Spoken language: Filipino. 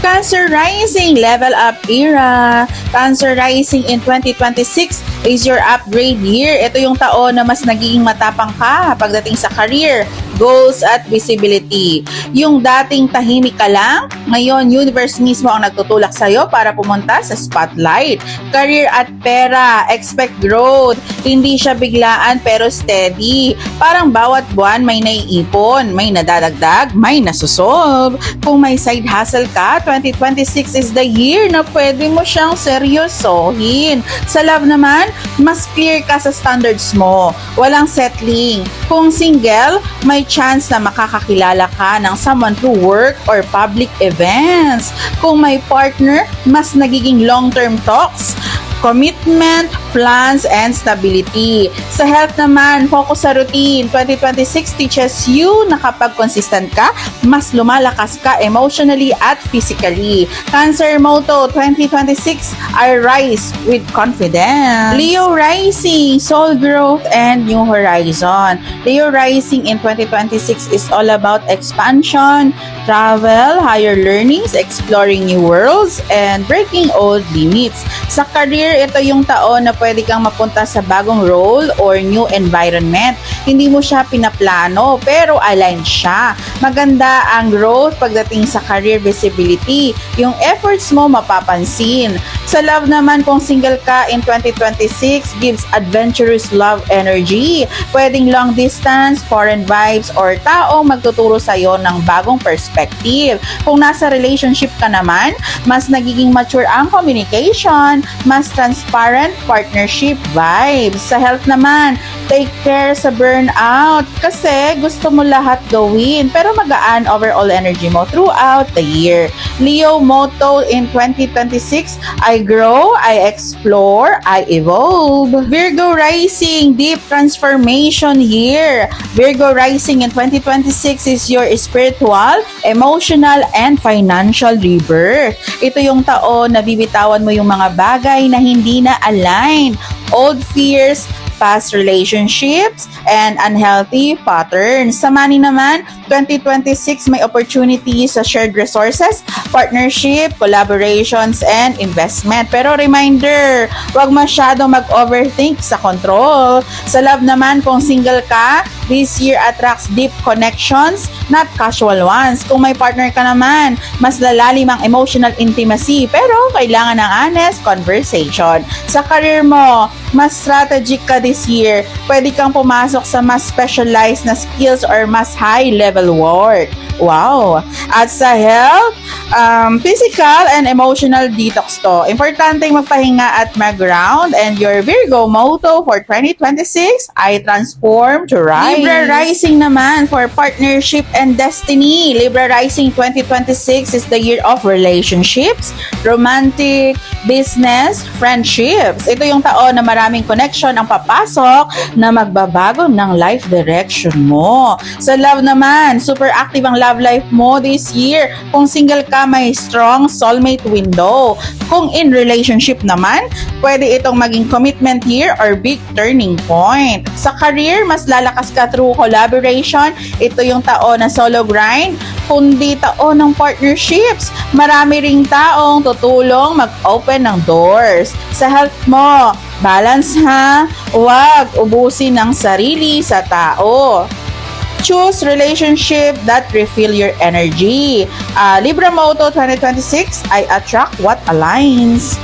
Cancer Rising, level up era. Cancer Rising in 2026 is your upgrade year. Ito yung taon na mas nagiging matapang ka pagdating sa career, goals at visibility. Yung dating tahimik ka lang, ngayon universe mismo ang nagtutulak sa'yo para pumunta sa spotlight. Career at pera, expect growth. Hindi siya biglaan pero steady. Parang bawat buwan may naiipon, may nadadagdag, may nasusolve. Kung may side hustle ka, 2026 is the year na pwede mo siyang seryosohin. Sa love naman, mas clear ka sa standards mo. Walang settling. Kung single, may chance na makakakilala ka ng someone through work or public events. Kung may partner, mas nagiging long-term talks, commitment, plans, and stability. Sa health naman, focus sa routine. 2026 teaches you na kapag consistent ka, mas lumalakas ka emotionally at physically. Cancer motto 2026, I rise with confidence. Leo rising, soul growth, and new horizon. Leo rising in 2026 is all about expansion, travel, higher learnings, exploring new worlds, and breaking old limits. Sa career, ito yung taon na pwede kang mapunta sa bagong role or new environment. Hindi mo siya pinaplano, pero aligned siya. Maganda ang growth pagdating sa career visibility. Yung efforts mo mapapansin. Sa love naman, kung single ka in 2026, gives adventurous love energy. Pwedeng long distance, foreign vibes, or taong magtuturo sa'yo ng bagong perspective. Kung nasa relationship ka naman, mas nagiging mature ang communication, mas transparent partnership vibes. Sa health naman, take care sa burnout kasi gusto mo lahat gawin pero magaan overall energy mo throughout the year. Leo motto in 2026, I grow, I explore, I evolve. Virgo rising, deep transformation year. Virgo rising in 2026 is your spiritual, emotional, and financial rebirth. Ito yung taon na bibitawan mo yung mga bagay na hindi na align. Old fears, past relationships, and unhealthy patterns. Sa money naman, 2026 may opportunities sa shared resources, partnership, collaborations, and investment. Pero reminder, huwag masyadong mag-overthink sa control. Sa love naman, kung single ka, this year attracts deep connections, not casual ones. Kung may partner ka naman, mas lalalim ang emotional intimacy, pero kailangan ng honest conversation. Sa career mo, mas strategic ka this year. Pwede kang pumasok sa mas specialized na skills or mas high-level work. Wow! At sa health, physical and emotional detox to. Importanteng magpahinga at mag-ground. And your Virgo motto for 2026, I transform to rise. Libra rising naman for partnership and destiny. Libra rising 2026 is the year of relationships, romantic, business, friendships. Ito yung taon na maraming connection ang papasok na magbabago ng life direction mo. Sa love naman, super active ang love life mo this year. Kung single ka, may strong soulmate window. Kung in relationship naman, pwede itong maging commitment year or big turning point. Sa career, mas lalakas ka through collaboration. Ito yung taon na solo grind, kundi taon ng partnerships. Marami ring taong tutulong mag-open ng doors. Sa health mo, balance ha, huwag ubusin ng sarili sa tao. Choose relationship that refill your energy. Libra motto 2026, I attract what aligns.